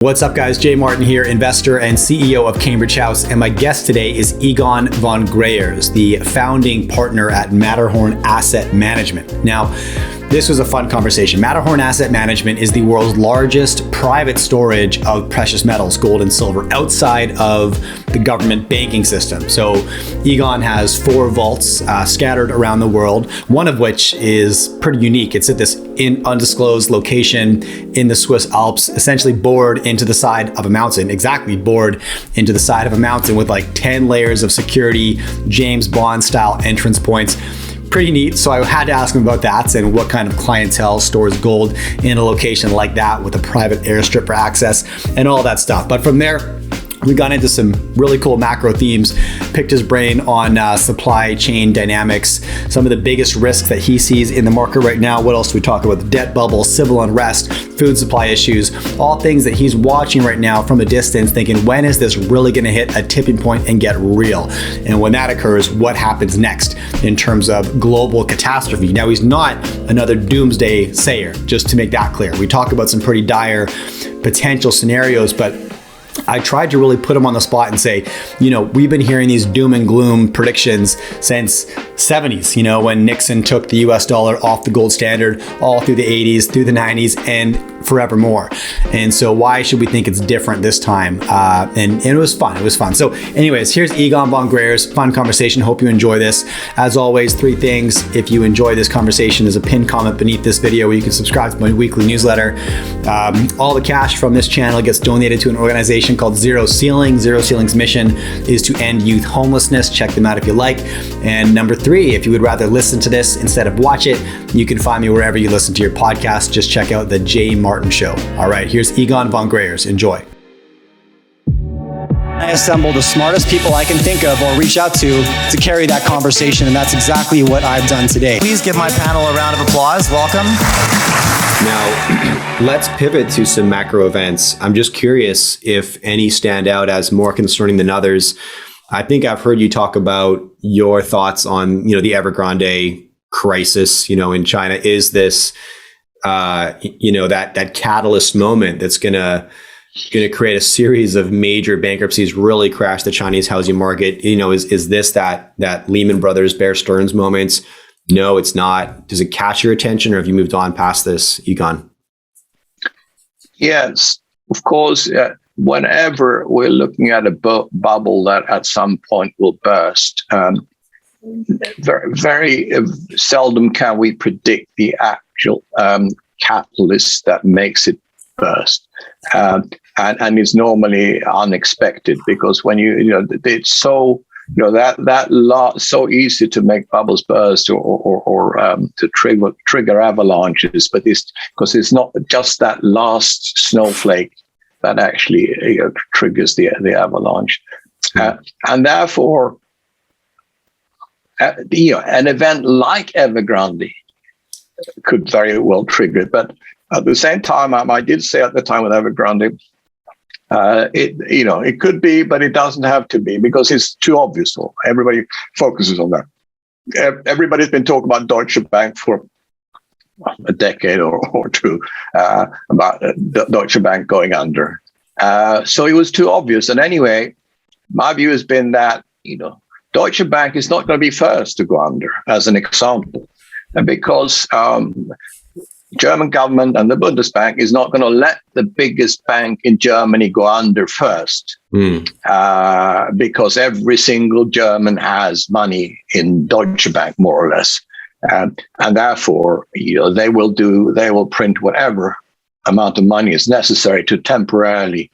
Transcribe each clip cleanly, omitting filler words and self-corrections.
What's up, guys? Jay Martin here, investor and CEO of Cambridge House, and my guest today is Egon Von Greyerz, the founding partner at Matterhorn Asset Management. Now, this was a fun conversation. Matterhorn Asset Management is the world's largest private storage of precious metals, gold and silver, outside of the government banking system. So Egon has 4 vaults scattered around the world, one of which is pretty unique. It's at this undisclosed location in the Swiss Alps, essentially bored into the side of a mountain, exactly bored into the side of a mountain with like 10 layers of security, James Bond style entrance points. Pretty neat. So I had to ask him about that and what kind of clientele stores gold in a location like that with a private airstrip for access and all that stuff. But from there, we got into some really cool macro themes, picked his brain on supply chain dynamics, some of the biggest risks that he sees in the market right now. What else do we talk about? The debt bubble, civil unrest, food supply issues, all things that he's watching right now from a distance, thinking, when is this really going to hit a tipping point and get real? And when that occurs, what happens next in terms of global catastrophe? Now, he's not another doomsday sayer, just to make that clear. We talk about some pretty dire potential scenarios, but I tried to really put him on the spot and say, we've been hearing these doom and gloom predictions since 70s, when Nixon took the US dollar off the gold standard all through the 80s, through the 90s, and forevermore. And so why should we think it's different this time? And it was fun. It was fun. So anyways, here's Egon Von Greyerz. Fun conversation. Hope you enjoy this. As always, 3 things. If you enjoy this conversation, there's a pinned comment beneath this video where you can subscribe to my weekly newsletter. All the cash from this channel gets donated to an organization called Zero Ceiling. Zero Ceiling's mission is to end youth homelessness. Check them out if you like. And number 3, if you would rather listen to this instead of watch it, you can find me wherever you listen to your podcast. Just check out the Jay Martin Show. All right, here's Egon Von Greyerz. Enjoy. I assemble the smartest people I can think of or reach out to carry that conversation, and that's exactly what I've done today. Please give my panel a round of applause. Welcome. Now, let's pivot to some macro events. I'm just curious if any stand out as more concerning than others. I think I've heard you talk about your thoughts on, the Evergrande crisis, in China. Is this, that catalyst moment that's going to create a series of major bankruptcies, really crash the Chinese housing market? Is this that Lehman Brothers, Bear Stearns moments? No, it's not. Does it catch your attention, or have you moved on past this, Egon? Yes, of course. Whenever we're looking at a bubble that at some point will burst, very, very seldom can we predict the actual catalyst that makes it burst. And it's normally unexpected, because when it's so so easy to make bubbles burst or to trigger avalanches, but because it's not just that last snowflake that actually triggers the avalanche, and therefore an event like Evergrande could very well trigger it. But at the same time, I did say at the time with Evergrande, it could be, but it doesn't have to be, because it's too obvious. So everybody focuses on that. Everybody's been talking about Deutsche Bank for a decade or 2, about Deutsche Bank going under. So it was too obvious. And anyway, my view has been that, Deutsche Bank is not going to be first to go under, as an example, because German government and the Bundesbank is not going to let the biggest bank in Germany go under first, because every single German has money in Deutsche Bank, more or less, and therefore they will print whatever amount of money is necessary to temporarily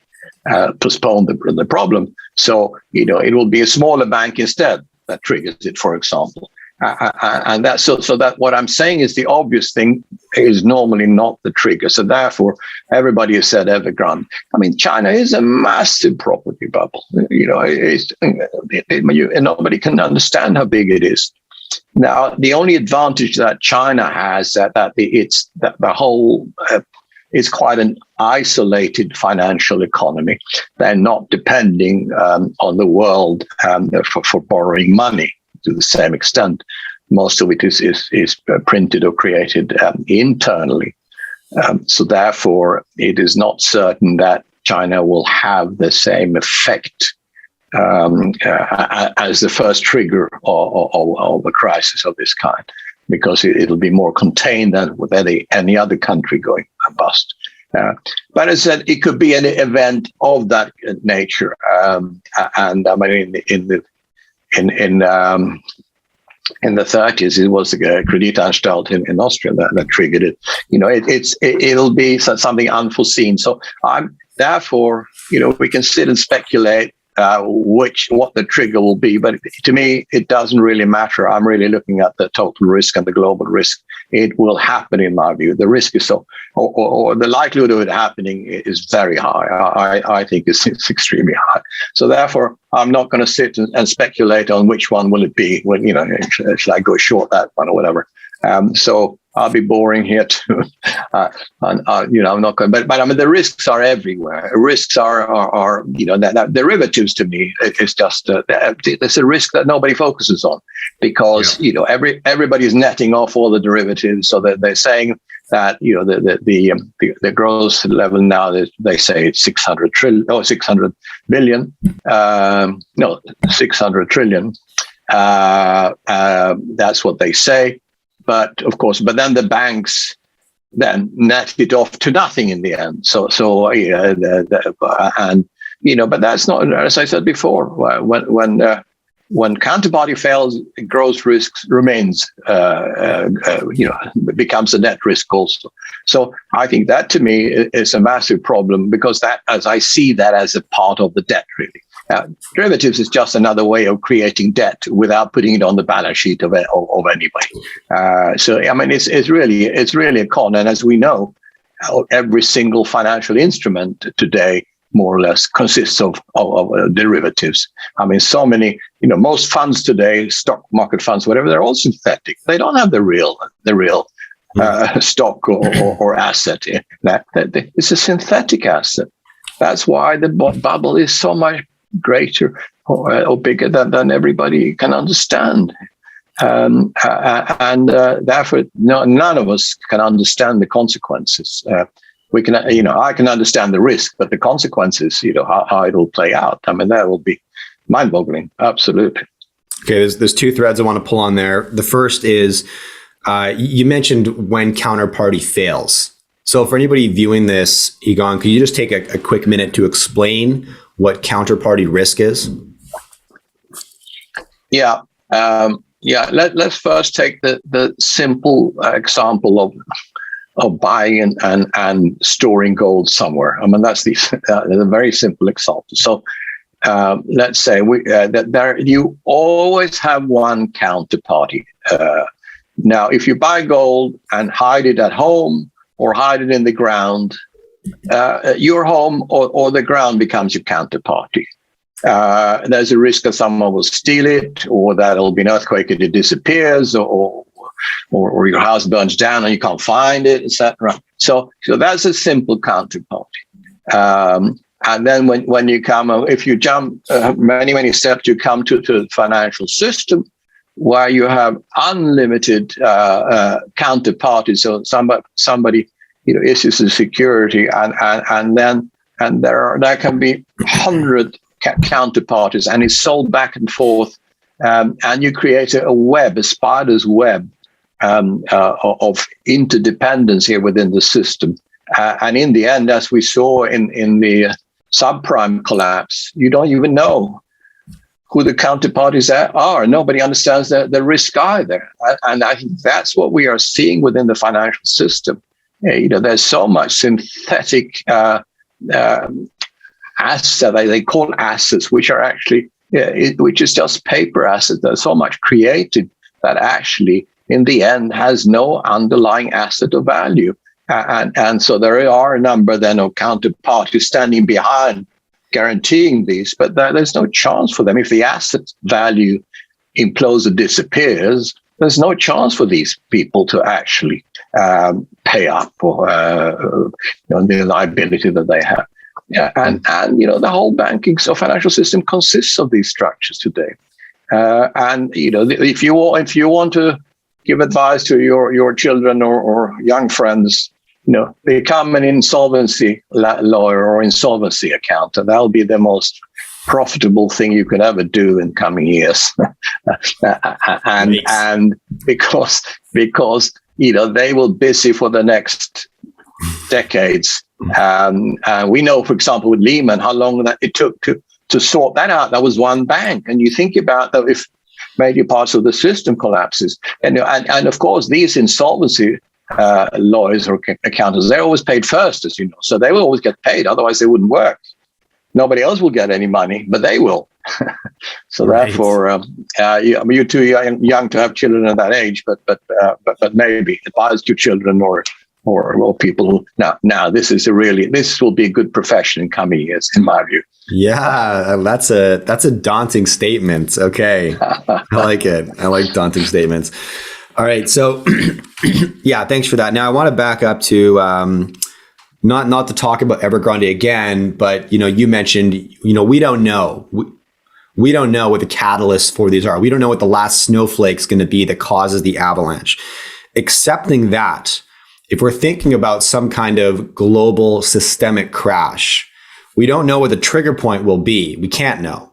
postpone the problem. So it will be a smaller bank instead that triggers it, for example. And that so that what I'm saying is the obvious thing is normally not the trigger. So therefore, everybody has said Evergrande. I mean, China is a massive property bubble. Nobody can understand how big it is. Now, the only advantage that China has it's quite an isolated financial economy. They're not depending on the world for borrowing money to the same extent. Most of it is printed or created internally. So therefore, it is not certain that China will have the same effect as the first trigger of a crisis of this kind, because it'll be more contained than with any other country going bust. But as I said, it could be an event of that nature, and I mean, in the 30s, it was the Kreditanstalt in Austria that triggered it. It'll be something unforeseen. So therefore, we can sit and speculate what the trigger will be, but to me, it doesn't really matter. I'm really looking at the total risk and the global risk. It will happen, in my view. The risk is or the likelihood of it happening is very high. I think it's extremely high. So therefore, I'm not going to sit and speculate on which one will it be. When should I go short that one or whatever? So I'll be boring here too. I'm not going. But I mean, the risks are everywhere. Risks are that derivatives to me is just there's a risk that nobody focuses on, because everybody's netting off all the derivatives, so that they're saying that the growth level now, they say it's 600 billion. No, 600 trillion. That's what they say. But of course, then the banks then net it off to nothing in the end. But that's not, as I said before, when Counterparty fails, growth risk remains, becomes a net risk also. So I think that to me is a massive problem, because that, as I see that as a part of the debt, really. Derivatives is just another way of creating debt without putting it on the balance sheet of anybody. So I mean, it's really a con, and as we know, every single financial instrument today more or less consists of derivatives. I mean, so many, most funds today, stock market funds, whatever, they're all synthetic. They don't have the real stock or asset. It's a synthetic asset. That's why the bubble is so much greater or bigger than everybody can understand. And therefore, none of us can understand the consequences. We can, I can understand the risk, but the consequences, how it will play out. I mean, that will be mind-boggling. Absolutely. Okay, there's two threads I want to pull on there. The first is you mentioned when Counterparty fails. So for anybody viewing this, Egon, could you just take a quick minute to explain what counterparty risk is? Yeah. Let's first take the simple example of buying and storing gold somewhere. I mean, that's the very simple example. So let's say you always have one counterparty. Now, if you buy gold and hide it at home or hide it in the ground, your home or the ground becomes your counterparty. There's a risk that someone will steal it, or that there'll be an earthquake and it disappears, or your house burns down and you can't find it, etc. So that's a simple counterparty. And then when you come, if you jump many steps, you come to the financial system where you have unlimited counterparties. So somebody issues a security, and there can be 100 counterparties, and it's sold back and forth, and you create a spider's web of interdependence here within the system. And in the end, as we saw in the subprime collapse, you don't even know who the counterparties are. Nobody understands the risk either. And I think that's what we are seeing within the financial system. There's so much synthetic assets, they call assets, which are actually, which is just paper assets. There's so much created that actually, in the end, has no underlying asset of value. And so there are a number then of counterparties standing behind guaranteeing these, but there's no chance for them. If the asset value implodes or disappears, there's no chance for these people to actually pay up for the liability that they have. Yeah, and the whole banking financial system consists of these structures today. And if you want to give advice to your children or young friends, become an insolvency lawyer or insolvency accountant. That'll be the most profitable thing you could ever do in coming years. and because they will busy for the next decades. We know, for example, with Lehman, how long that it took to sort that out. That was one bank. And you think about that if major parts of the system collapses. And of course, these insolvency lawyers or accountants, they're always paid first, as you know. So they will always get paid. Otherwise, they wouldn't work. Nobody else will get any money, but they will. So right. Therefore, you're too young to have children at that age, but maybe advise your children or people who now this will be a good profession in coming years, in my view. Yeah, that's a daunting statement. Okay, I like it. I like daunting statements. All right, so yeah, thanks for that. Now I want to back up to not to talk about Evergrande again, but you mentioned we don't know. We don't know what the catalysts for these are. We don't know what the last snowflake's going to be that causes the avalanche. Accepting that, if we're thinking about some kind of global systemic crash, we don't know what the trigger point will be. We can't know.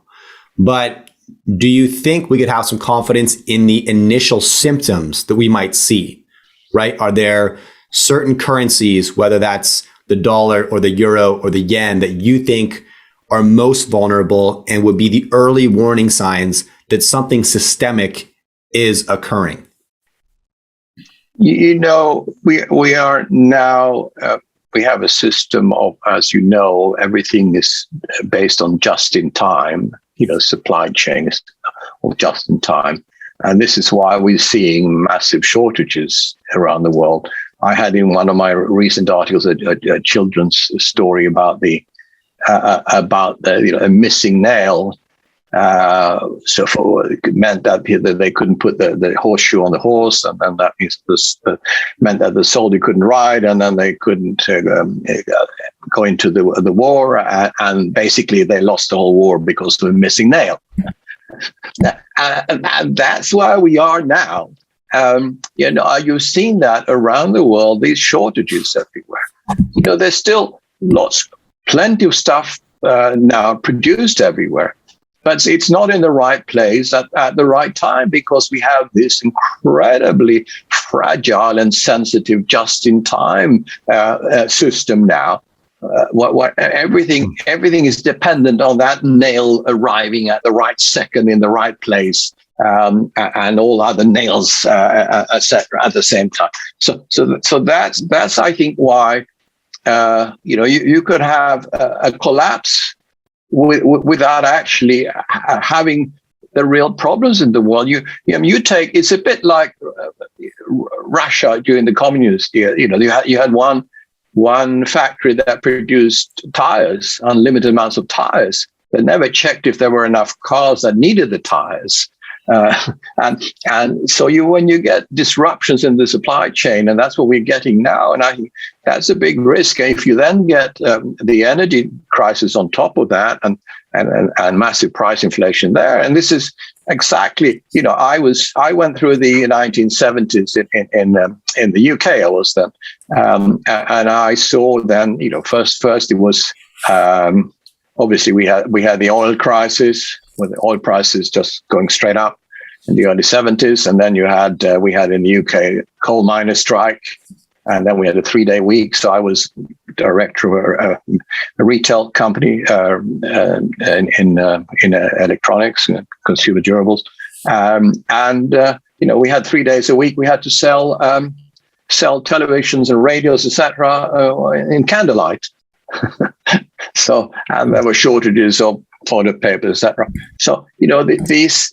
But do you think we could have some confidence in the initial symptoms that we might see, right? Are there certain currencies, whether that's the dollar or the euro or the yen, that you think are most vulnerable and would be the early warning signs that something systemic is occurring? We are now, we have a system of, as you know, everything is based on just in time, supply chains of just in time. And this is why we're seeing massive shortages around the world. I had in one of my recent articles a children's story about a missing nail. So it meant that they couldn't put the horseshoe on the horse, and then that meant that the soldier couldn't ride, and then they couldn't go into the war, and basically they lost the whole war because of a missing nail. And that's where we are now. You've seen that around the world, these shortages everywhere. There's still plenty of stuff now produced everywhere, but it's not in the right place at the right time, because we have this incredibly fragile and sensitive just-in-time system now. Everything is dependent on that nail arriving at the right second in the right place. And all other nails, etc., at the same time. So that's I think why you could have a collapse without actually having the real problems in the world. It's a bit like Russia during the communist year. You had one factory that produced tires, unlimited amounts of tires. They never checked if there were enough cars that needed the tires. And so when you get disruptions in the supply chain, and that's what we're getting now, and I think that's a big risk. If you then get the energy crisis on top of that, and massive price inflation there, and this is exactly, I went through the 1970s in the UK. I was then, and I saw then, first it was obviously we had the oil crisis, with the oil prices just going straight up in the early 70s. And then we had in the UK coal miners strike, and then we had a 3-day week. So I was director of a retail company in electronics and consumer durables. We had 3 days a week. We had to sell televisions and radios, etc., in candlelight. So, and there were shortages of toilet paper, etc. So, these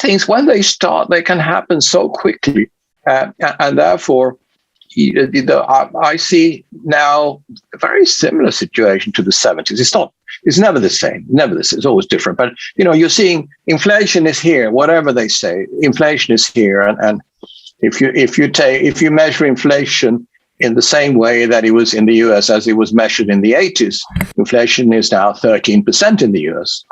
things, when they start, they can happen so quickly, and therefore, I see now a very similar situation to the 70s. It's never the same. It's always different. But you're seeing inflation is here. Whatever they say, inflation is here, and if you measure inflation in the same way that it was in the US as it was measured in the 80s, inflation is now 13% in the US.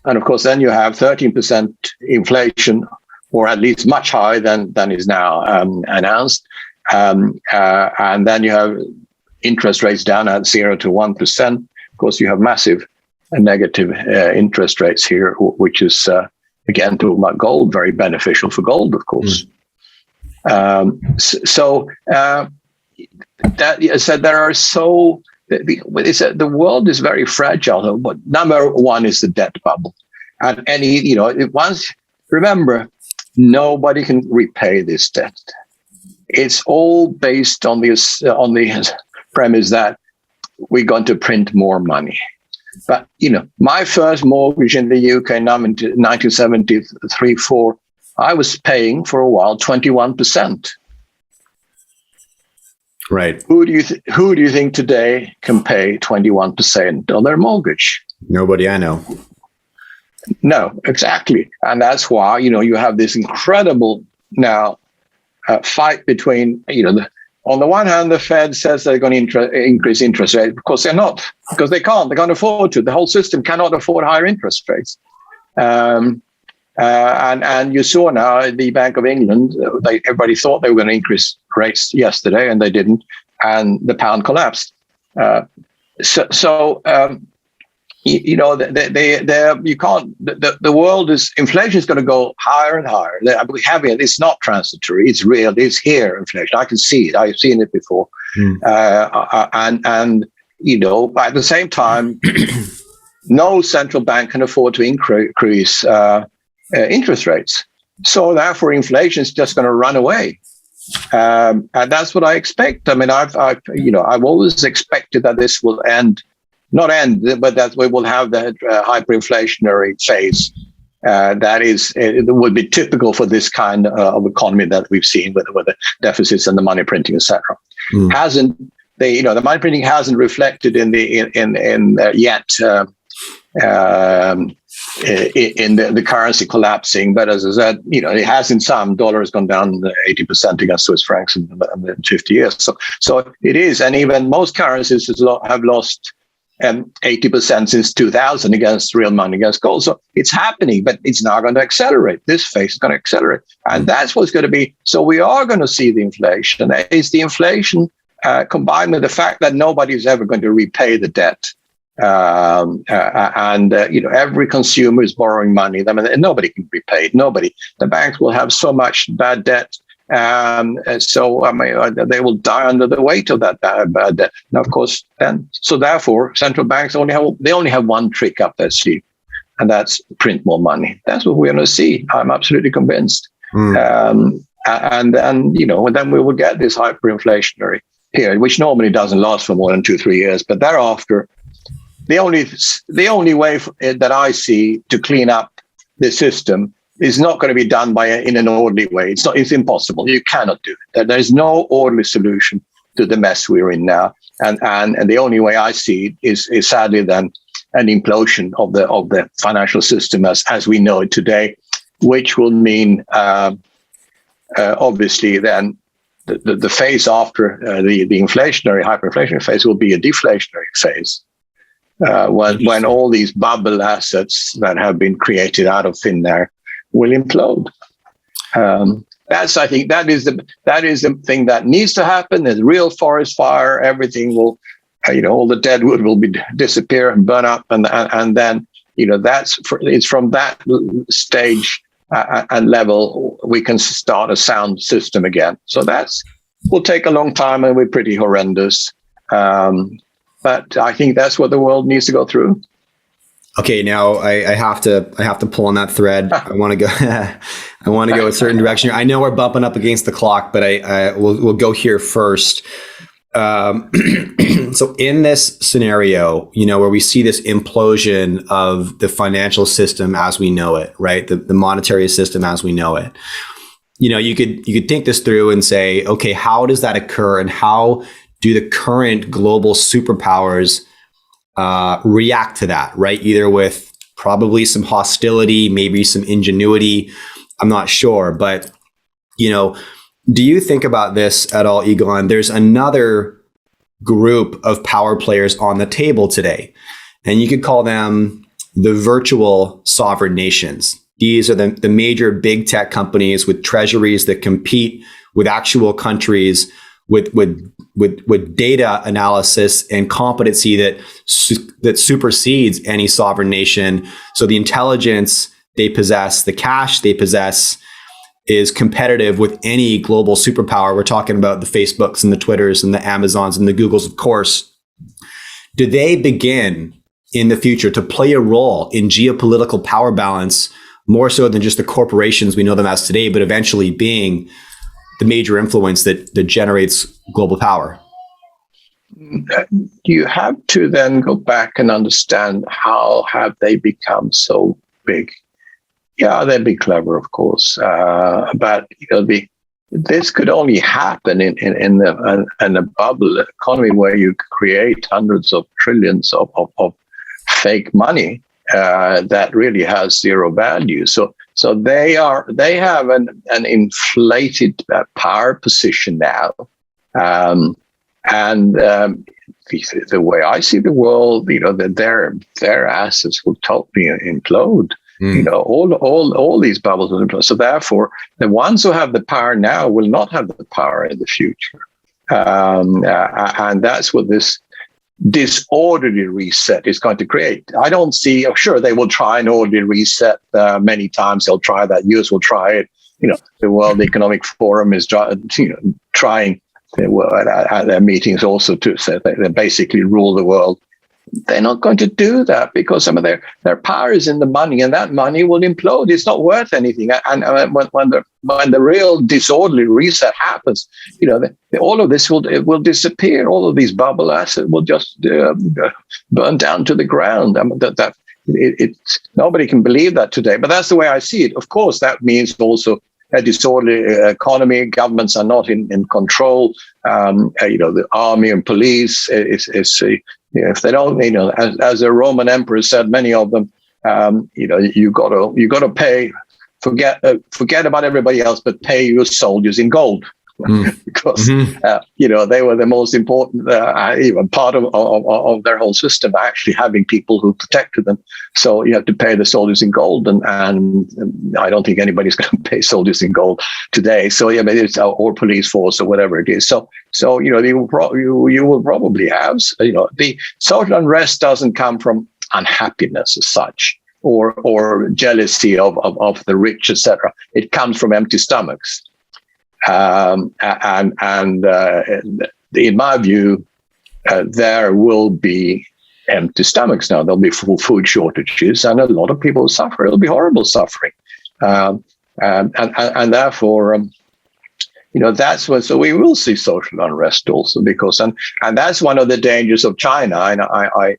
And of course, then you have 13% inflation, or at least much higher than is now announced. And then you have interest rates down at 0 to 1%. Of course, you have massive negative interest rates here, which is, again, talking about gold, very beneficial for gold, of course. That I said, there are the world is very fragile. But number one is the debt bubble, and remember, nobody can repay this debt. It's all based on the premise that we're going to print more money. But my first mortgage in the UK in 1973-4, I was paying for a while 21%. Right. Who do you think today can pay 21% on their mortgage? Nobody I know. No, exactly. And that's why, you have this incredible now fight between, on the one hand, the Fed says they're going to increase interest rates. Of course, they're not, because they can't. They can't afford to. The whole system cannot afford higher interest rates. And you saw now the Bank of England, everybody thought they were going to increase rates yesterday, and they didn't, and the pound collapsed. You can't. The world is, inflation is going to go higher and higher. We have it. It's not transitory. It's real. It's here. Inflation. I can see it. I've seen it before. At the same time, no central bank can afford to increase interest rates. So therefore, inflation is just going to run away. And that's what I expect. I mean, I've always expected that this will not end, but that we will have that hyperinflationary phase. It would be typical for this kind of economy that we've seen with the deficits and the money printing, etc. The money printing hasn't reflected in the currency collapsing, but as I said, it has in some. Dollar has gone down 80% against Swiss francs in 50 years. So it is, and even most currencies have lost 80% since 2000 against real money, against gold. So it's happening, but it's now going to accelerate. This phase is going to accelerate, and that's what's going to be. So we are going to see the inflation. It's the inflation combined with the fact that nobody's ever going to repay the debt. Every consumer is borrowing money. I mean, nobody can repay it. Nobody. The banks will have so much bad debt, they will die under the weight of that bad debt. Now, of course, therefore, central banks only have one trick up their sleeve, and that's print more money. That's what we're going to see. I'm absolutely convinced. And then we will get this hyperinflationary period, which normally doesn't last for more than 2-3 years, but thereafter. The only way that I see to clean up the system is not going to be done in an orderly way. It's impossible. You cannot do it. There's no orderly solution to the mess we're in now. And the only way I see it is sadly then an implosion of the financial system as we know it today, which will mean obviously then the phase after the hyperinflationary phase will be a deflationary phase. When all these bubble assets that have been created out of thin air will implode. I think that is the thing that needs to happen. There's real forest fire. Everything will, all the dead wood will disappear and burn up, and then it's from that stage and level we can start a sound system again. So will take a long time and be pretty horrendous. But I think that's what the world needs to go through. Okay, now I have to pull on that thread. I want to go. I want to go a certain direction here. I know we're bumping up against the clock, but we'll go here first. So in this scenario, where we see this implosion of the financial system as we know it, right? The monetary system as we know it. You could think this through and say, okay, how does that occur, and how do the current global superpowers react to that, right? Either with probably some hostility, maybe some ingenuity. I'm not sure. But, do you think about this at all, Egon? There's another group of power players on the table today, and you could call them the virtual sovereign nations. These are the major big tech companies with treasuries that compete with actual countries, with data analysis and competency that supersedes any sovereign nation. So the intelligence they possess, the cash they possess, is competitive with any global superpower. We're talking about the Facebooks and the Twitters and the Amazons and the Googles, of course. Do they begin in the future to play a role in geopolitical power balance more so than just the corporations we know them as today, but eventually being the major influence that generates global power? You have to then go back and understand how have they become so big. Yeah, they'd be clever, of course, but this could only happen in a bubble economy where you create hundreds of trillions of fake money that really has zero value. So they have an inflated power position now, and the way I see the world, that their assets will totally implode. All these bubbles will implode. So therefore, the ones who have the power now will not have the power in the future, and that's what this disorderly reset is going to create. I don't see. Sure, they will try an orderly reset many times. They'll try that. US will try it. The World Economic Forum is trying at their meetings also to say they basically rule the world. They're not going to do that because some of their power is in the money, and that money will implode. It's not worth anything. And when the real disorderly reset happens, all of this will disappear. All of these bubble assets will just burn down to the ground. Nobody can believe that today, but that's the way I see it. Of course, that means also a disorderly economy. Governments are not in control. The army and police if they don't, as the Roman emperor said, many of them, you got to pay. Forget about everybody else, but pay your soldiers in gold, because they were the most important part of their whole system. Actually, having people who protected them. So you have to pay the soldiers in gold, and I don't think anybody's going to pay soldiers in gold today. So it's or police force or whatever it is. So you will probably have the social unrest doesn't come from unhappiness as such, or jealousy of the rich, etc. It comes from empty stomachs. And in my view, there will be empty stomachs now. There'll be food shortages, and a lot of people will suffer. It'll be horrible suffering, and therefore, that's what. So we will see social unrest also, because and that's one of the dangers of China. And I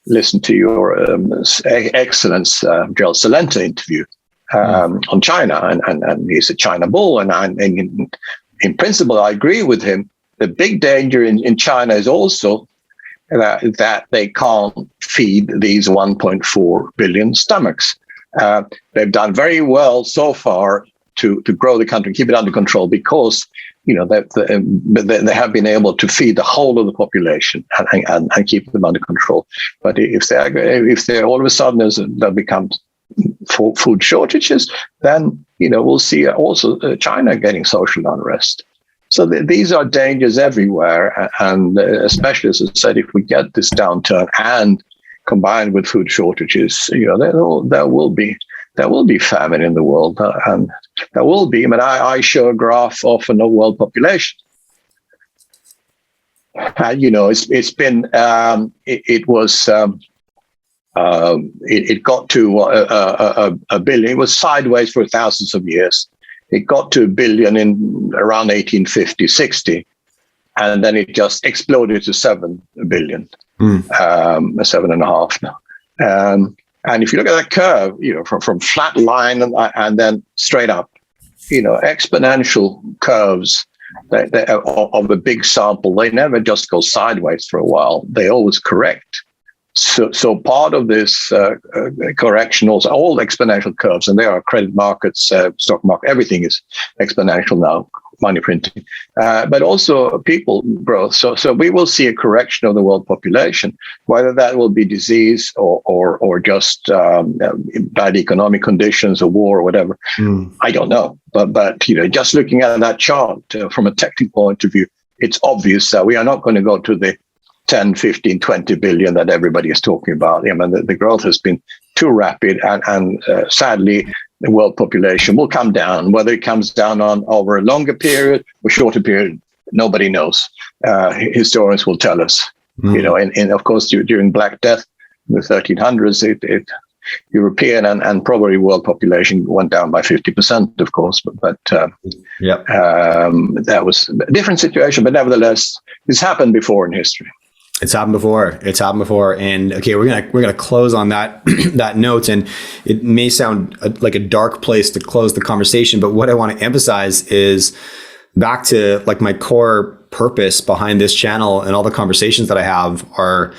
listened to your Excellence Joel Salenta interview on China, and he's a China bull, and in principle I agree with him. The big danger in China is also that they can't feed these 1.4 billion stomachs. They've done very well so far to grow the country, keep it under control, because they have been able to feed the whole of the population and keep them under control. But if they're all of a sudden there becomes food shortages, then we'll see also China getting social unrest. So these are dangers everywhere, and especially, as I said, if we get this downturn and combined with food shortages, there will be famine in the world, and there will be. I mean, I show a graph often of world population. It's been it got to a billion. It was sideways for thousands of years. It got to a billion in around 1850, 60, and then it just exploded to 7 billion, 7.5 now. And if you look at that curve, from flat line and then straight up, exponential curves of a big sample, they never just go sideways for a while. They always correct. So part of this correction, also all exponential curves, and there are credit markets, stock market, everything is exponential now, money printing, but also people growth. So we will see a correction of the world population, whether that will be disease or just bad economic conditions or war or whatever. I don't know. But just looking at that chart from a technical point of view, it's obvious that we are not going to go to the 10, 15, 20 billion that everybody is talking about. I mean, the growth has been too rapid, and sadly, the world population will come down. Whether it comes down on over a longer period or shorter period, nobody knows. Historians will tell us. And of course, during Black Death in the 1300s, European and probably world population went down by 50%, of course. But that was a different situation. But nevertheless, it's happened before in history. It's happened before. And okay, we're gonna close on that that note. And it may sound like a dark place to close the conversation, but what I want to emphasize is back to like my core purpose behind this channel and all the conversations that I have are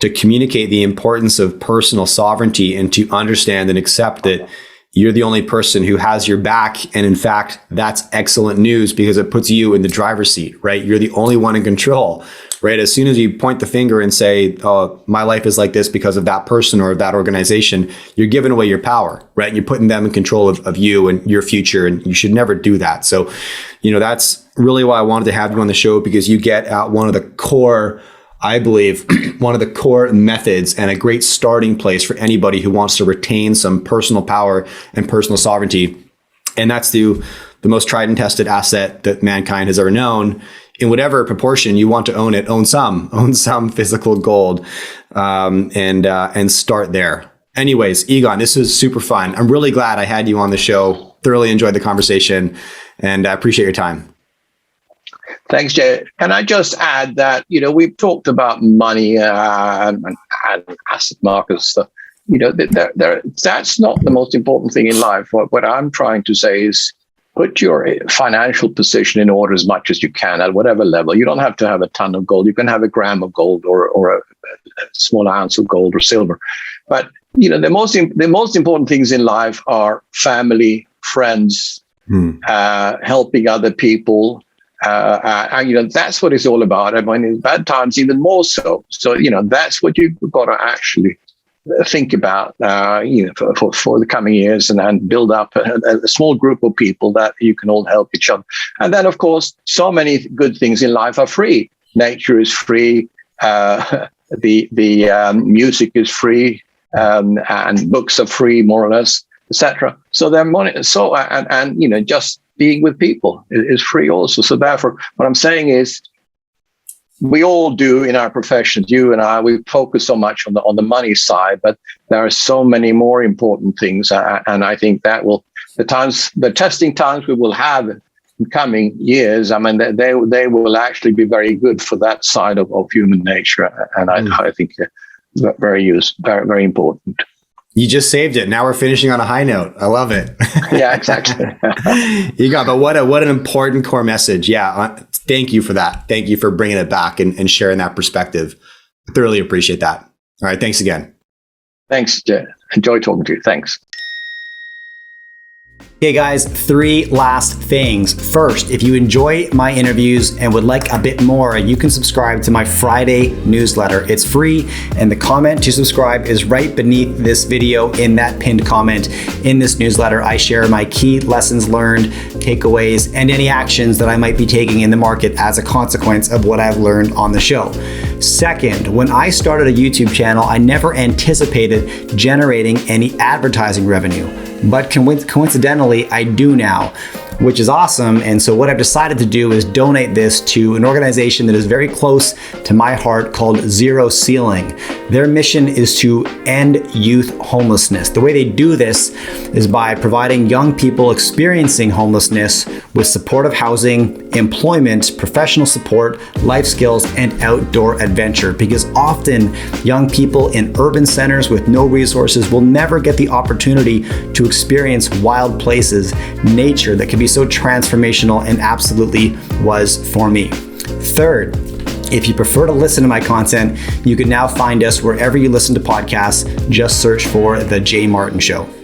to communicate the importance of personal sovereignty and to understand and accept that you're the only person who has your back. And in fact, that's excellent news because it puts you in the driver's seat, right? You're the only one in control, right? As soon as you point the finger and say, oh, my life is like this because of that person or that organization, you're giving away your power, right? And you're putting them in control of you and your future. And you should never do that. So, that's really why I wanted to have you on the show, because you get at one of the core, I believe, one of the core methods and a great starting place for anybody who wants to retain some personal power and personal sovereignty. And that's the most tried and tested asset that mankind has ever known. In whatever proportion you want to own it, own some physical gold, and start there. Anyways, Egon, this was super fun. I'm really glad I had you on the show. Thoroughly enjoyed the conversation, and I appreciate your time. Thanks, Jay. Can I just add that, we've talked about money and asset markets. That's not the most important thing in life. What I'm trying to say is put your financial position in order as much as you can at whatever level. You don't have to have a ton of gold. You can have a gram of gold or a small ounce of gold or silver. But, the most important things in life are family, friends, helping other people. That's what it's all about. I mean, in bad times, even more so. So, that's what you've got to actually think about, for the coming years and build up a small group of people that you can all help each other. And then, of course, so many good things in life are free. Nature is free. The music is free, and books are free, more or less, etc. So they're money. So and just being with people is free also. So therefore, what I'm saying is, we all do in our professions. You and I, we focus so much on the money side, but there are so many more important things. And I think that the testing times we will have in coming years, I mean, they will actually be very good for that side of human nature. And I think very important. You just saved it. Now we're finishing on a high note. I love it. Yeah, exactly. But what an important core message. Yeah. Thank you for that. Thank you for bringing it back and sharing that perspective. I thoroughly appreciate that. All right. Thanks again. Thanks, Jay. Enjoy talking to you. Thanks. Okay, guys, 3 last things. First, if you enjoy my interviews and would like a bit more, you can subscribe to my Friday newsletter. It's free, and the comment to subscribe is right beneath this video in that pinned comment. In this newsletter, I share my key lessons learned, takeaways, and any actions that I might be taking in the market as a consequence of what I've learned on the show. Second, when I started a YouTube channel, I never anticipated generating any advertising revenue. But coincidentally, I do now, which is awesome. And so what I've decided to do is donate this to an organization that is very close to my heart called Zero Ceiling. Their mission is to end youth homelessness. The way they do this is by providing young people experiencing homelessness with supportive housing, employment, professional support, life skills, and outdoor adventure. Because often young people in urban centers with no resources will never get the opportunity to experience wild places, nature that can be so transformational, and absolutely was for me. Third, If you prefer to listen to my content, you can now find us wherever you listen to podcasts. Just search for The Jay Martin Show.